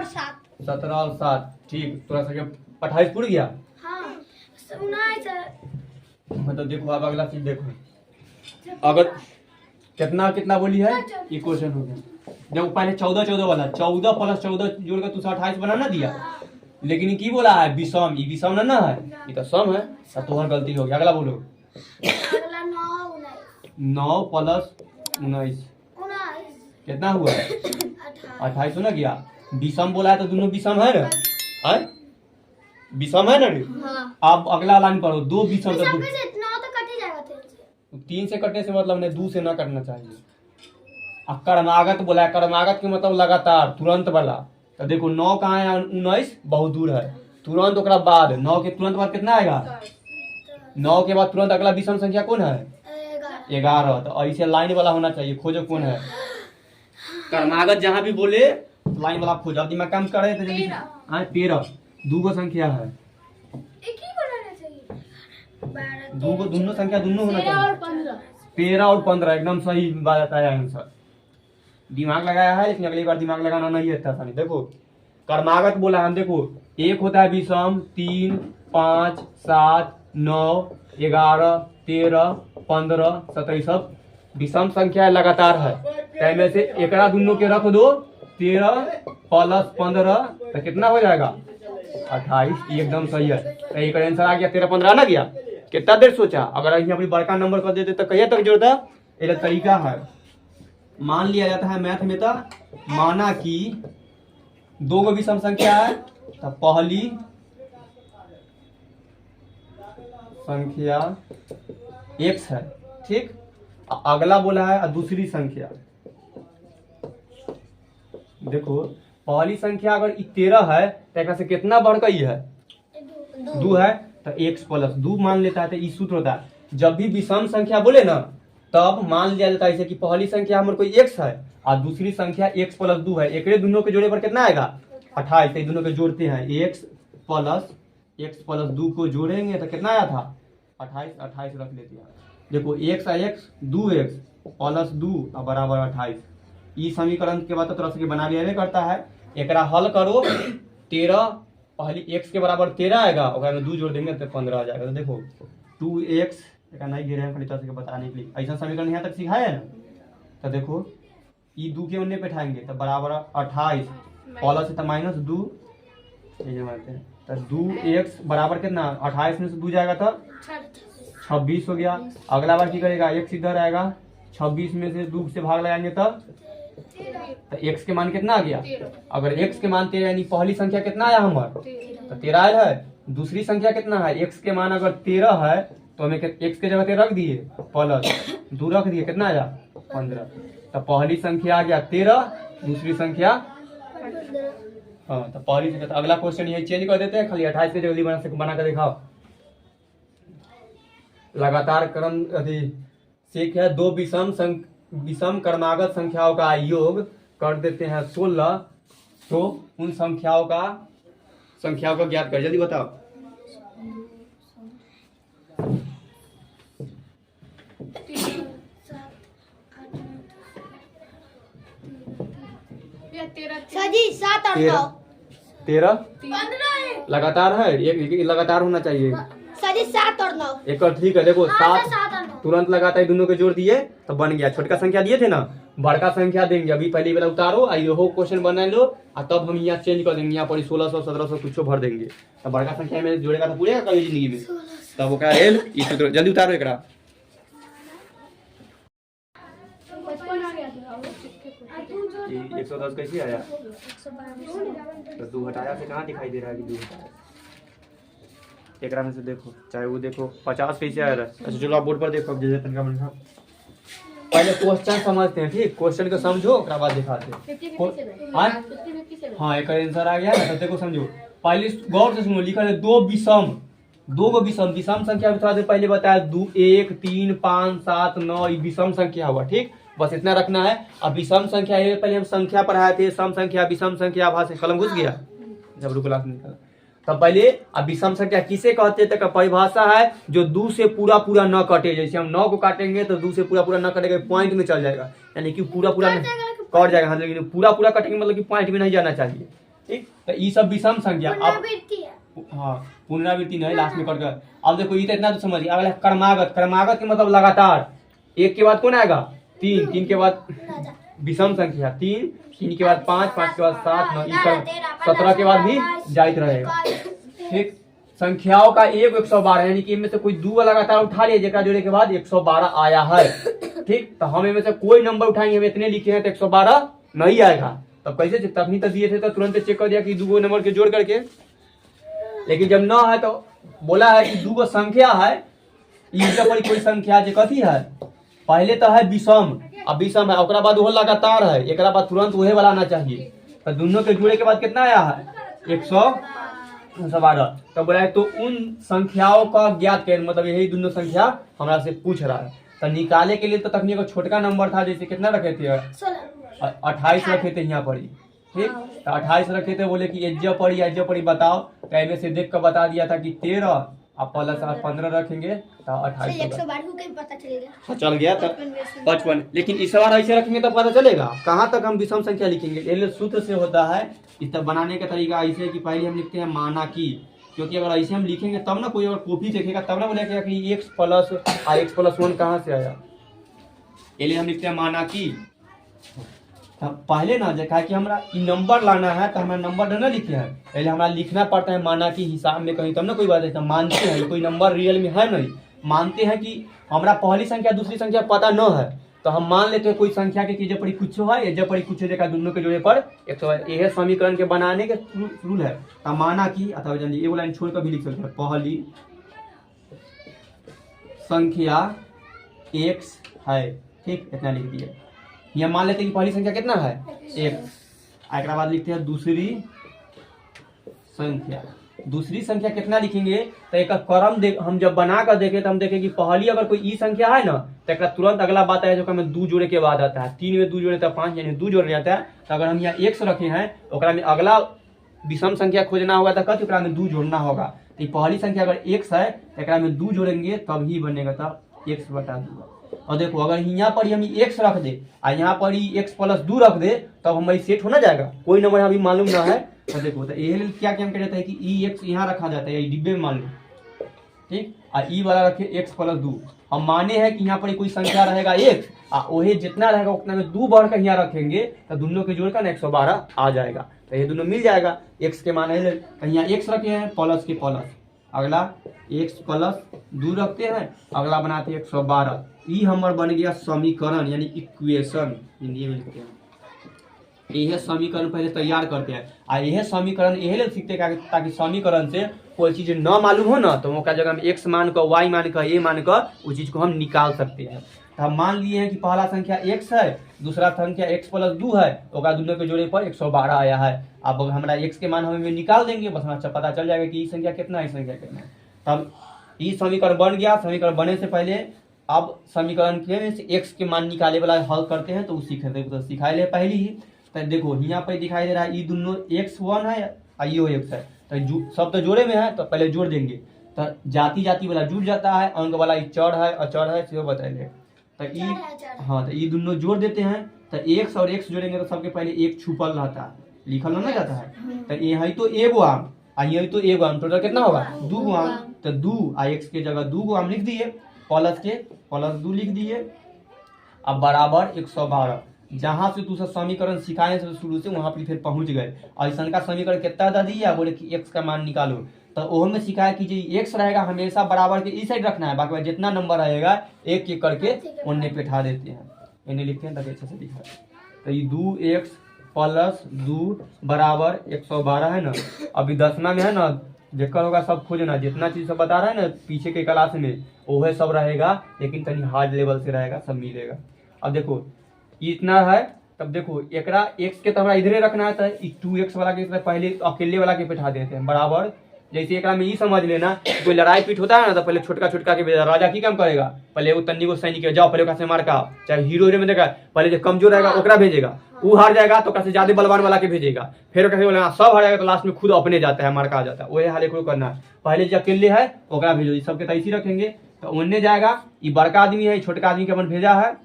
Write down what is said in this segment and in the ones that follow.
7। 17 और 7 ठीक। थोड़ा सा 28 पूर गया। हाँ 19 मतलब देखो अब अगला चीज देखो, अगर कितना कितना बोली है ये क्वेश्चन हो गया। जब पहले 14 वाला 14 प्लस 14 जोड़ कर तुझे 28 बनाना दिया, लेकिन ये की बोला है विषम, ये विषम ना है, ये तो सम है। तो तुम्हारी गलती हो गई। अगला बोलो। अगला 9 प्लस 19 कितना हुआ? 28 हो ना गया। विषम बोला है तो दोनों विषम है ना, है विषम है ना रे। हाँ। अब अगला लाइन पढ़ो। दो विषम तो 9 तो कट ही जाएगा 3 से। 3 से कटने से मतलब नहीं, 2 से ना कटना चाहिए। अब कर्मागत बोला है, कर्मागत के मतलब लगातार तुरंत वाला। तो देखो 9 कहाँ है, 19 बहुत दूर है। तुरंत ओकरा बाद 9 के तुरंत बाद कितना आएगा? 9 के बाद तुरंत अगला विषम संख्या कौन है? 11। तो ऐसे लाइन वाला होना चाहिए। खोजो कौन है कर्मागत। जहां भी बोले लाइन वाला खोजो। अब दिमाग काम करे तो 13 दो गो संख्या है। एक ही बनाना चाहिए। दो गो दोनों संख्या दोनों होना 13 और चाहिए। 15। 13 और 15 एकदम सही बात बताया आंसर। दिमाग लगाया है, लेकिन अगली बार दिमाग लगाना नहीं है। था देखो कर्मागत बोला हम, देखो एक होता है विषम 3 5 7 9 11 13 15 17 सब विषम संख्या है, लगातार है। टाइम से एकड़ा दोनों के रख दो। 13 प्लस 15 तो कितना हो जाएगा? 28। एकदम सही है। तो एक आंसर आ गया 13 15 ना गया। कितना देर सोचा? अगर यहाँ पर बड़का नंबर कर देते तो कहिए तक जोड़ता। ये तरीका है। मान लिया जाता है मैथ में, तो माना कि दो गो विषम संख्या है, तो पहली संख्या x है, ठीक। अगला बोला है दूसरी संख्या। देखो पहली संख्या अगर 13 है तो एक से कितना बढ़ गई है? 2 है। तो x प्लस 2 मान लेता है। तो ये सूत्र होता है जब भी विषम संख्या बोले ना, तब मान लिया जाता है जैसे कि पहली संख्या हमारे कोई x है और दूसरी संख्या x प्लस 2 है। एक दोनों के जोड़े पर कितना आएगा? 28। तो दोनों के जोड़ते हैं। x प्लस 2 को जोड़ेंगे तो कितना आया था? 28। 28 रख लेते हैं। देखो x है x 2x प्लस 2 और बराबर 28। इस समीकरण के बाद तो तरह से बना लिया करता है। एकरा हल करो। 13 पहली x के बराबर 13 आएगा, और 2 जोड़ देंगे तो 15 आ जाएगा। तो देखो 2x नहीं गिरे हैं खाली तरह से बताने के लिए। ऐसा समीकरण यहाँ तक सिखाया है ना। तो देखो ये 2 के उन्ने पे उठाएंगे तो बराबर 28 प्लस है तो माइनस 2 ये मानते हैं। तो 2x बराबर कितना? 28 में से 2 जाएगा तो 26 हो गया। अगला बार की करेगा? x इधर आएगा, 26 में से 2 से भाग लगाएंगे तो x के मान कितना आ गया? अगर x के मान 13 यानी पहली संख्या कितना आया हमारा? तो 13 आया है। दूसरी संख्या कितना है? x के मान अगर 13 है तो हमें x के जगह 13 रख दिए, प्लस 2 रख दिए, कितना आया? 15। तो पहली संख्या आ गया 13, दूसरी संख्या हाँ। तो पहली संख्या। तो अगला क्वेश्चन यही चेंज कर देते हैं, खाली 28 के जल्दी बना कर दिखाओ। लगातार क्रम सीख है। दो विषम क्रमागत संख्याओं का योग कर देते हैं 16। तो उन संख्याओं का ज्ञात कर। जल्दी बताओ। सजी 7 और 9 13 15 लगातार है। एक लगातार होना चाहिए। सजी 7 और 9 एक और ठीक है। देखो 7 7 और 9 तुरंत लगातार दोनों के जोड़ दिए तो बन गया। छोटका संख्या दिए थे ना, बड़का संख्या देंगे। अभी पहले वाला उतारो, हो क्वेश्चन बना लो और तब हम यहाँ चेंज कर देंगे। यहाँ पर 1600 1700 कुछ भर देंगे। तो बड़का संख्या में जोड़ेगा तो पूरे कभी जिंदगी में। तब वो एल जल्दी उतारो एक 110 कैसे आया? तो 2 हटाया से कहाँ दिखाई दे रहा है कि 2 हटाया? एक में से देखो, चाहे वो देखो 50 कैसे आया था। अच्छा चलो आप बोर्ड पर देखो। जैसे तनका बना पहले क्वेश्चन समझते हैं, ठीक। क्वेश्चन को समझो उसके बाद दिखाते हैं। हाँ एक आंसर आ गया। तो देखो समझो, पहले गौर से सुनो। लिखा है दो गो विषम संख्या थोड़ा देर पहले बताया। 2 1 3 5 7 9 ये विषम संख्या हुआ, ठीक। बस इतना रखना है। अब विषम संख्या है, पहले हम संख्या पढ़ाए थे, सम संख्या विषम संख्या। भाषा कलम घुस गया जब रुकला निकला। तब पहले अब विषम संख्या किसे कहते हैं? तो परिभाषा है जो 2 से पूरा न कटे। जैसे हम 9 को काटेंगे तो 2 से पूरा न कटेगा, पॉइंट में चल जाएगा, यानी कि पूरा कट जाएगा। हाँ, लेकिन पूरा कटेंगे मतलब कि पॉइंट में नहीं जाना चाहिए। ठीक। तो ये सब विषम संख्या। अब पुनरावृत्ति है। हाँ, पुनरावृत्ति नहीं, लास्ट में कर कर। अब देखो ये तो इतना तो समझिए। अगला क्रमागत। क्रमागत के मतलब लगातार, एक के बाद कौन आएगा? तीन, तीन के बाद विषम संख्या, तीन, तीन के बाद पाँच, पाँच के बाद सात, नौ, 17 के बाद भी जाइत रहेगा। ठीक। संख्याओं का एक 112, यानी कि इनमें से कोई दो लगातार उठा लिया जेका जोड़े के बाद 112 आया है। ठीक। तो हम इनमें से कोई नंबर उठाएंगे, हम इतने लिखे हैं तो 112 नहीं आएगा। तब कैसे? तभी तो दिए थे तो तुरंत चेक कर दिया कि दो नंबर के जोड़ करके। लेकिन जब न है तो बोला है कि दो संख्या है, पर कोई संख्या जो कथी है? पहले तो है विषम, अब विषम है, ओकरा बाद वो लगातार है, एक बाद तुरंत वही वाला आना चाहिए। तो दोनों के जुड़े के बाद कितना आया है? 112। तो बोला है तो उन संख्याओं का ज्ञात करें, मतलब यही दोनों संख्या हमारा से पूछ रहा है। तो निकाले के लिए तो तकनीक छोटका नंबर था, जैसे कितना रखे थे? 28 रखे थे यहाँ पर। ठीक। तो 28 रखे थे, बोले कि एज्जा पड़ी बताओ। तो इनमें से देख कर बता दिया था कि 13 अब प्लस 15 रखेंगे तो 28 पता चलेगा। चल गया तो 55। लेकिन इस बार ऐसे रखेंगे तो पता चलेगा कहाँ तक हम विषम संख्या लिखेंगे। ये सूत्र से होता है। इस तरह बनाने का तरीका ऐसे कि पहले हम लिखते हैं माना की, क्योंकि अगर ऐसे हम लिखेंगे तब ना कोई अगर कॉपी देखेगा तब ना बोलेगा कि x प्लस 1 कहाँ से आया। इसलिए हम लिखते हैं माना की। पहले ना देखा कि हमारा नंबर लाना है तो हमारा नंबर ना लिखे है, पहले हमारा लिखना पड़ता है माना की हिसाब में कहीं, तब ना कोई बात है। मानते हैं कोई नंबर रियल में है नहीं, मानते हैं कि हमारा पहली संख्या दूसरी संख्या पता न है तो हम मान लेते हैं कोई संख्या के जब पड़ी कुछ है, जब पड़ी कुछ देखा दोनों के जोड़े पर 100। यह समीकरण के बनाने के रूल है। तो माना की अथवा ये लाइन छोड़ कर भी लिख सकते हैं, पहली संख्या x है। ठीक, इतना लिख दिया। यह मान लेते हैं कि पहली संख्या कितना है? 1। एक बाद लिखते हैं दूसरी संख्या। दूसरी संख्या कितना लिखेंगे? तो एक क्रम हम जब बना कर देखें तो हम देखें कि पहली अगर कोई ई संख्या है ना तो एक तुरंत अगला बात है जो कि हमें 2 जोड़े के बाद आता है। 3 में 2 जोड़े तो 5, यानी 2 जोड़ जाता है। तो अगर हम यहाँ x रखे हैं तो में अगला विषम संख्या खोजना होगा तो कत में 2 जोड़ना होगा। तो पहली संख्या अगर x है तो में 2 जोड़ेंगे तब ही बनेगा, तब x बटा 2। और देखो अगर यहाँ पर हम x रख दे और यहाँ पर ही x प्लस 2 रख दे तब हमारी सेट होना जाएगा। कोई नंबर अभी मालूम ना है तो देखो तो ये क्या क्या कहता है कि ई x यहाँ रखा जाता है, डिब्बे में मान लो। ठीक। और ई वाला रखे x प्लस 2। हम माने हैं कि यहाँ पर कोई संख्या रहेगा x और वही जितना रहेगा उतना में 2 बढ़ कर यहाँ रखेंगे तो दोनों के जोड़ का 112 आ जाएगा। तो ये दोनों मिल जाएगा। x के मान है तो यहाँ x रखे हैं प्लस के प्लस, अगला x प्लस 2 रखते हैं, अगला बनाते हैं 112। ये हमारा बन गया समीकरण, यानी इक्वेशन हिंदी में लिखते हैं। यह समीकरण पहले तैयार करते हैं और यह समीकरण यही सीखते हैं ताकि समीकरण से कोई चीज न मालूम हो ना तो वो क्या जगह हम x मान कर, y मान कर, a मान कर उस चीज को हम निकाल सकते हैं। तो हम मान लिए हैं कि पहला संख्या x है, दूसरा संख्या x प्लस 2 है, तो दोनों के जोड़े पर 112 आया है। अब हमारा x के मान हमें निकाल देंगे, बस हमें पता चल जाएगा कि ये संख्या कितना है, ये संख्या कितना है। तब ये समीकरण बन गया। समीकरण बनने से पहले अब समीकरण के x के मान निकाले वाला हल करते हैं तो वो सीखते तो सिखाए ले पहले ही। तो देखो यहाँ पर दिखाई दे रहा है ये दोनों x1 है और ये x है, तो सब तो जोड़े में है तो पहले जोड़ देंगे। तो जाति जाति वाला जुड़ जाता है, अंक वाला चढ़ है अचढ़ है, से बताइए। तो ये हाँ तो ये दोनों जोड़ देते हैं। तो x और x जोड़ेंगे तो सबके पहले एक छुपल रहता है, लिखल ना जाता है। तो ये तो एगो आम और ये तो एगो आम, टोटल कितना होगा 2 गो आम। तो 2 और x के जगह 2 गो आम लिख दिए, प्लस के प्लस 2 लिख दिए। अब बराबर 112। जहां से दूसरा समीकरण सिखाए थे शुरू से वहां पर फिर पहुंच गए। और इस का समीकरण कितना दे दिया, बोले कि x का मान निकालो। तो वो में सिखाया कि जो x रहेगा हमेशा बराबर के इस साइड रखना है, बाकी जितना नंबर रहेगा एक एक करके उन्हें बैठा देते हैं, इन्हें लिखते हैं ताकि अच्छे से दिखा। तो ये 2x प्लस 2 बराबर 112 है ना। अभी 10वां में है ना, देखकर होगा सब खोजना, जितना चीज सब बता रहा है ना पीछे के क्लास में वो सब रहेगा, लेकिन कहीं हार्ड लेवल से रहेगा, सब मिलेगा। अब देखो इतना है, तब देखो एकरा x के तो हमारा इधरे रखना है, तो 2x वाला के पहले अकेले वाला के बैठा देते हैं बराबर। जैसे एकरा में ये समझ लेना कोई लड़ाई पीट होता है ना तो पहले छोटका छोटका के भेजा, राजा की काम करेगा पहले वो तन्नी को सैनिक जाओ पहले से मार का, चाहे हीरो में देखा पहले जो कमजोर रहेगा ओकरा भेजेगा, वो हार जाएगा तो कैसे ज्यादा बलवान वाला के भेजेगा, फिर कैसे बोलेगा सब हार जाएगा तो लास्ट में खुद अपने जाता है, मार का आ जाता है। वही हाल एक करना है, पहले जो अकेले है ओकरा भेजो, सबके तैसी रखेंगे तो उन्ने जाएगा। ये बड़का आदमी है, छोटका आदमी के अपन भेजा है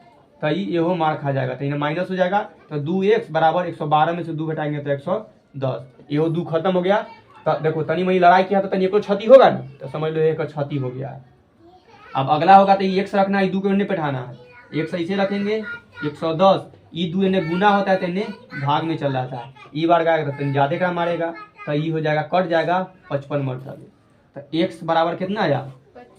तो ये मार खा जाएगा, तो इन्हें माइनस हो जाएगा। तो 2x बराबर 112 में से 2 घटाएंगे तो 10 ये 2 खत्म हो गया। तो देखो तनी मनी लड़ाई किया तो तनी एको क्षति होगा ना, तो समझ लो एक क्षति हो गया है। अब अगला होगा तो ये 1 रखना है, 2 को इन्हें बैठाना है। 1 ऐसे रखेंगे 110, ये 2 इन्हें गुना होता है तो इन्हें भाग में चल जाता है। ई बार गया तो ज्यादा का मारेगा तो ये हो जाएगा, कट जाएगा 55 मरतबे। तो x बराबर कितना आया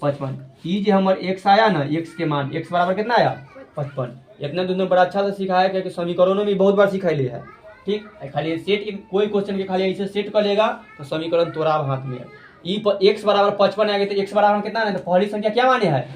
55। ये जो हमारे x आया ना, x के मान x बराबर कितना आया 55। इतना दोनों बड़ा अच्छा से सिखाया क्योंकि समीकरणों में बहुत बार सिखाई है। ठीक है, खाली सेट कोई क्वेश्चन के खाली ऐसे सेट कर लेगा तो समीकरण तोरा हाथ में है। x बराबर 55 आ गया तो x बराबर कितना है, तो पहली संख्या क्या माने है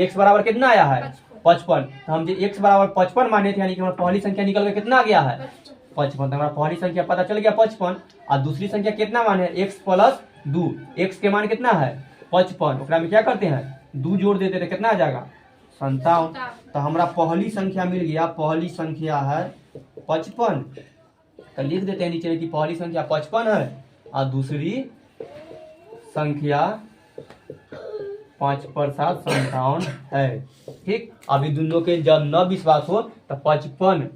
x बराबर कितना आया है 55। तो हम जो x बराबर 55 माने थे यानी कि हमारा पहली संख्या निकल के कितना आ गया है 55। तो हमारा पहली संख्या पता चल गया 55। और दूसरी संख्या कितना माने है x प्लस 2, x के मान कितना है 55। ओकरा में क्या करते हैं 2 जोड़ देते थे, कितना आ जाएगा 57। तो हमारा पहली संख्या मिल गया, पहली संख्या है 55। तो लिख देते हैं नीचे कि पहली संख्या 55 है और दूसरी संख्या 5 पर 7 57 है। ठीक, अभी दोनों के जब न विश्वास हो तो 55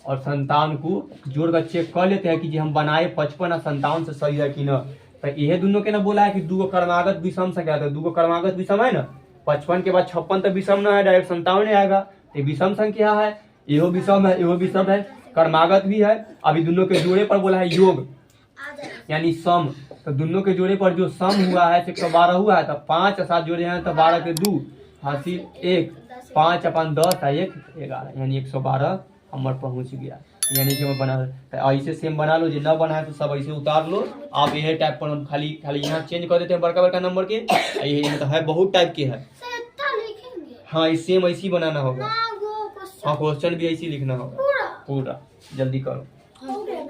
और 57 को जोड़कर चेक कर लेते हैं कि जी हम बनाए 55 और 57 से सही है कि ना। तो यह दोनों के ना बोला है कि 2 क्रमागत विषम संख्या, तो 2 क्रमागत विषम है ना, 55 के बाद 56 तो विषम ना है, डायरेक्ट 57 आएगा। तो विषम संख्या है, यो विषम है, यो विषम है, क्रमागत भी है। अभी दोनों के जोड़े पर बोला है योग यानी सम। तो दोनों के जोड़े पर जो सम हुआ है 112 हुआ है, तो 5 और 7 जोड़े हैं तो 12 के 2 हासिल 1, 5 अपन 10 है 1 11 यानी 112 हमारे पहुंच गया। यानी कि मैं बना तो ऐसे सेम बना लो, जो ना बना है तो सब ऐसे उतार लो। आप यह टाइप पर हम खाली यहाँ चेंज कर देते हैं बड़का बड़का नंबर के। ये तो है बहुत टाइप के है। हाँ इस सेम ऐसे ही बनाना होगा। हाँ क्वेश्चन भी ऐसे ही लिखना होगा पूरा। जल्दी करो।